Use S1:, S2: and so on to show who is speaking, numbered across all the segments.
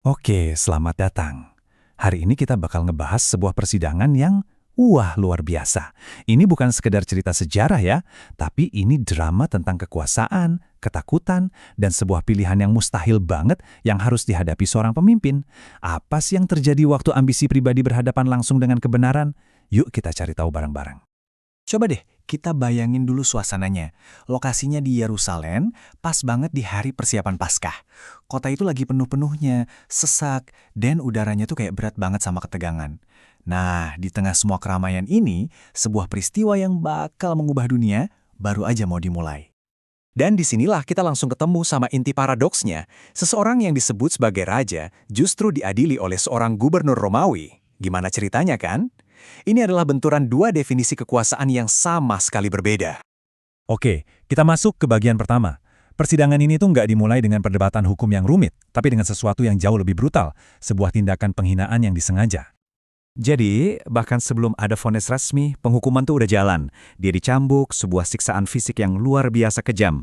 S1: Oke, selamat datang. Hari ini kita bakal ngebahas sebuah persidangan yang luar biasa. Ini bukan sekedar cerita sejarah ya, tapi ini drama tentang kekuasaan, ketakutan, dan sebuah pilihan yang mustahil banget yang harus dihadapi seorang pemimpin. Apa sih yang terjadi waktu ambisi pribadi berhadapan langsung dengan kebenaran? Yuk kita cari tahu bareng-bareng.
S2: Coba deh, kita bayangin dulu suasananya. Lokasinya di Yerusalem, pas banget di hari persiapan Paskah. Kota itu lagi penuh-penuhnya, sesak, dan udaranya tuh kayak berat banget sama ketegangan. Nah, di tengah semua keramaian ini, sebuah peristiwa yang bakal mengubah dunia baru aja mau dimulai. Dan disinilah kita langsung ketemu sama inti paradoksnya. Seseorang yang disebut sebagai raja justru diadili oleh seorang gubernur Romawi. Gimana ceritanya kan? Ini adalah benturan dua definisi kekuasaan yang sama sekali berbeda.
S1: Oke, kita masuk ke bagian pertama. Persidangan ini tuh nggak dimulai dengan perdebatan hukum yang rumit, tapi dengan sesuatu yang jauh lebih brutal, sebuah tindakan penghinaan yang disengaja.
S2: Jadi, bahkan sebelum ada vonis resmi, penghukuman tuh udah jalan. Dia dicambuk, sebuah siksaan fisik yang luar biasa kejam.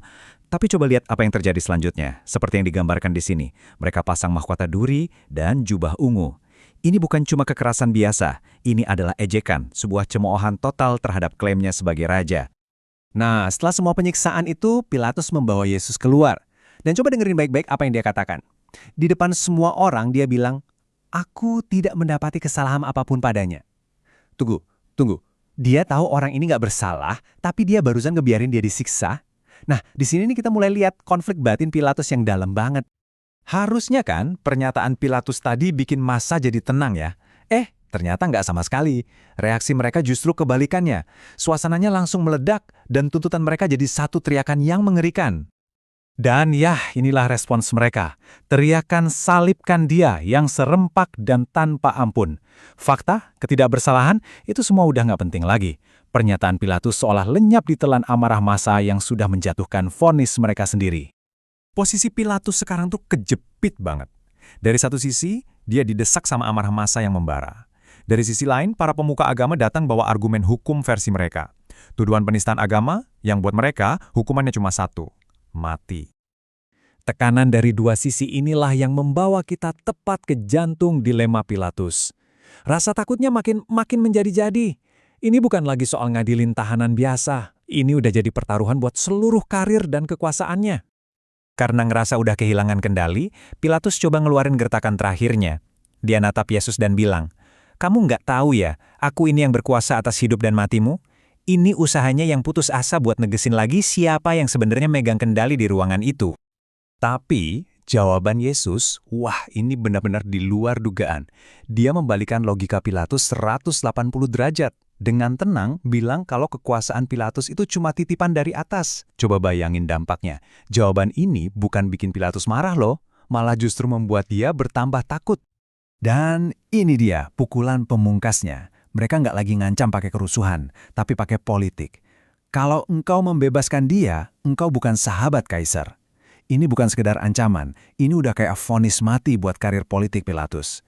S2: Tapi coba lihat apa yang terjadi selanjutnya, seperti yang digambarkan di sini. Mereka pasang mahkota duri dan jubah ungu. Ini bukan cuma kekerasan biasa, ini adalah ejekan, sebuah cemoohan total terhadap klaimnya sebagai raja. Nah, setelah semua penyiksaan itu, Pilatus membawa Yesus keluar. Dan coba dengerin baik-baik apa yang dia katakan. Di depan semua orang dia bilang, "Aku tidak mendapati kesalahan apapun padanya." Tunggu, tunggu. Dia tahu orang ini nggak bersalah, tapi dia barusan ngebiarin dia disiksa. Nah, di sini nih kita mulai lihat konflik batin Pilatus yang dalam banget.
S1: Harusnya kan pernyataan Pilatus tadi bikin massa jadi tenang ya. Ternyata nggak sama sekali. Reaksi mereka justru kebalikannya. Suasananya langsung meledak dan tuntutan mereka jadi satu teriakan yang mengerikan. Dan inilah respons mereka. Teriakan salibkan dia yang serempak dan tanpa ampun. Fakta, ketidakbersalahan, itu semua udah nggak penting lagi. Pernyataan Pilatus seolah lenyap ditelan amarah massa yang sudah menjatuhkan vonis mereka sendiri. Posisi Pilatus sekarang tuh kejepit banget. Dari satu sisi, dia didesak sama amarah massa yang membara. Dari sisi lain, para pemuka agama datang bawa argumen hukum versi mereka. Tuduhan penistaan agama yang buat mereka hukumannya cuma satu, mati. Tekanan dari dua sisi inilah yang membawa kita tepat ke jantung dilema Pilatus. Rasa takutnya makin menjadi-jadi. Ini bukan lagi soal ngadilin tahanan biasa. Ini udah jadi pertaruhan buat seluruh karir dan kekuasaannya. Karena ngerasa udah kehilangan kendali, Pilatus coba ngeluarin gertakan terakhirnya. Dia natap Yesus dan bilang, "Kamu nggak tahu ya, aku ini yang berkuasa atas hidup dan matimu? Ini usahanya yang putus asa buat negesin lagi siapa yang sebenarnya megang kendali di ruangan itu." Tapi, jawaban Yesus, ini benar-benar di luar dugaan. Dia membalikan logika Pilatus 180 derajat. Dengan tenang bilang kalau kekuasaan Pilatus itu cuma titipan dari atas. Coba bayangin dampaknya. Jawaban ini bukan bikin Pilatus marah loh, malah justru membuat dia bertambah takut. Dan ini dia pukulan pemungkasnya. Mereka nggak lagi ngancam pakai kerusuhan, tapi pakai politik. Kalau engkau membebaskan dia, engkau bukan sahabat Kaisar. Ini bukan sekedar ancaman, ini udah kayak vonis mati buat karir politik Pilatus.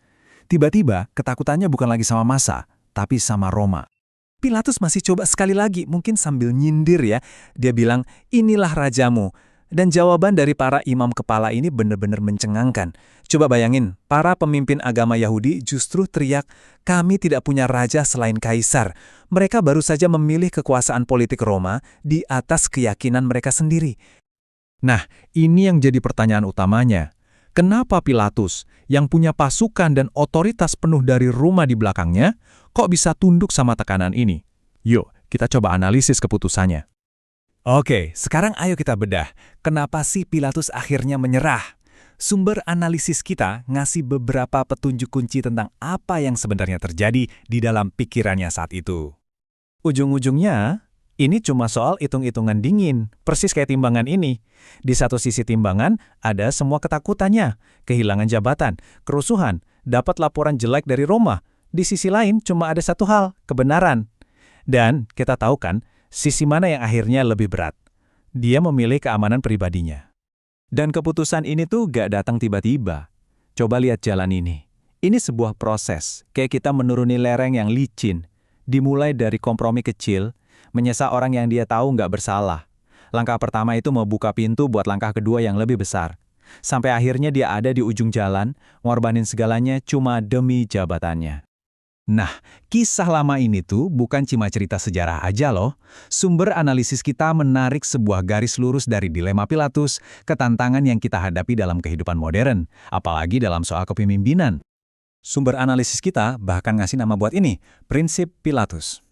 S1: Tiba-tiba, ketakutannya bukan lagi sama massa, tapi sama Roma. Pilatus masih coba sekali lagi, mungkin sambil nyindir ya. Dia bilang, "Inilah rajamu." Dan jawaban dari para imam kepala ini benar-benar mencengangkan. Coba bayangin, para pemimpin agama Yahudi justru teriak, "Kami tidak punya raja selain Kaisar." Mereka baru saja memilih kekuasaan politik Roma di atas keyakinan mereka sendiri. Nah, ini yang jadi pertanyaan utamanya. Kenapa Pilatus, yang punya pasukan dan otoritas penuh dari Roma di belakangnya, kok bisa tunduk sama tekanan ini? Yuk, kita coba analisis keputusannya. Oke, sekarang ayo kita bedah. Kenapa sih Pilatus akhirnya menyerah? Sumber analisis kita ngasih beberapa petunjuk kunci tentang apa yang sebenarnya terjadi di dalam pikirannya saat itu. Ujung-ujungnya, ini cuma soal hitung-hitungan dingin, persis kayak timbangan ini. Di satu sisi timbangan, ada semua ketakutannya, kehilangan jabatan, kerusuhan, dapat laporan jelek dari Roma. Di sisi lain, cuma ada satu hal, kebenaran. Dan kita tahu kan, sisi mana yang akhirnya lebih berat. Dia memilih keamanan pribadinya. Dan keputusan ini tuh gak datang tiba-tiba. Coba lihat jalan ini. Ini sebuah proses, kayak kita menuruni lereng yang licin. Dimulai dari kompromi kecil, menyesal orang yang dia tahu nggak bersalah. Langkah pertama itu membuka pintu buat langkah kedua yang lebih besar. Sampai akhirnya dia ada di ujung jalan, ngorbanin segalanya cuma demi jabatannya.
S3: Nah, kisah lama ini tuh bukan cuma cerita sejarah aja loh. Sumber analisis kita menarik sebuah garis lurus dari dilema Pilatus ke tantangan yang kita hadapi dalam kehidupan modern, apalagi dalam soal kepemimpinan.
S2: Sumber analisis kita bahkan ngasih nama buat ini, prinsip Pilatus.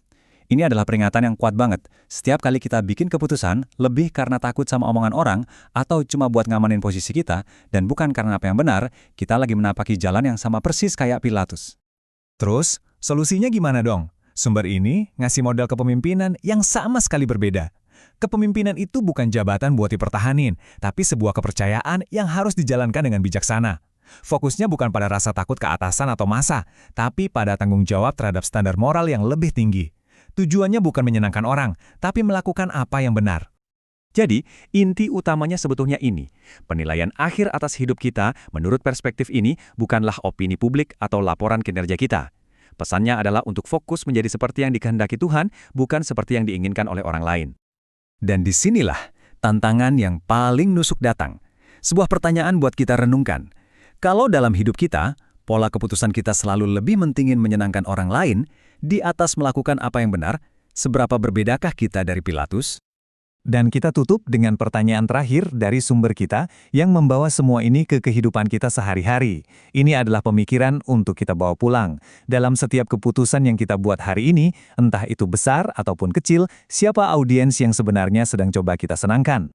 S2: Ini adalah peringatan yang kuat banget. Setiap kali kita bikin keputusan, lebih karena takut sama omongan orang, atau cuma buat ngamanin posisi kita, dan bukan karena apa yang benar, kita lagi menapaki jalan yang sama persis kayak Pilatus.
S3: Terus, solusinya gimana dong? Sumber ini ngasih model kepemimpinan yang sama sekali berbeda. Kepemimpinan itu bukan jabatan buat dipertahanin, tapi sebuah kepercayaan yang harus dijalankan dengan bijaksana. Fokusnya bukan pada rasa takut ke atasan atau massa, tapi pada tanggung jawab terhadap standar moral yang lebih tinggi. Tujuannya bukan menyenangkan orang, tapi melakukan apa yang benar.
S2: Jadi, inti utamanya sebetulnya ini. Penilaian akhir atas hidup kita, menurut perspektif ini, bukanlah opini publik atau laporan kinerja kita. Pesannya adalah untuk fokus menjadi seperti yang dikehendaki Tuhan, bukan seperti yang diinginkan oleh orang lain.
S1: Dan disinilah tantangan yang paling nusuk datang. Sebuah pertanyaan buat kita renungkan. Kalau dalam hidup kita, pola keputusan kita selalu lebih mentingin menyenangkan orang lain, di atas melakukan apa yang benar, seberapa berbedakah kita dari Pilatus?
S3: Dan kita tutup dengan pertanyaan terakhir dari sumber kita yang membawa semua ini ke kehidupan kita sehari-hari. Ini adalah pemikiran untuk kita bawa pulang. Dalam setiap keputusan yang kita buat hari ini, entah itu besar ataupun kecil, siapa audiens yang sebenarnya sedang coba kita senangkan?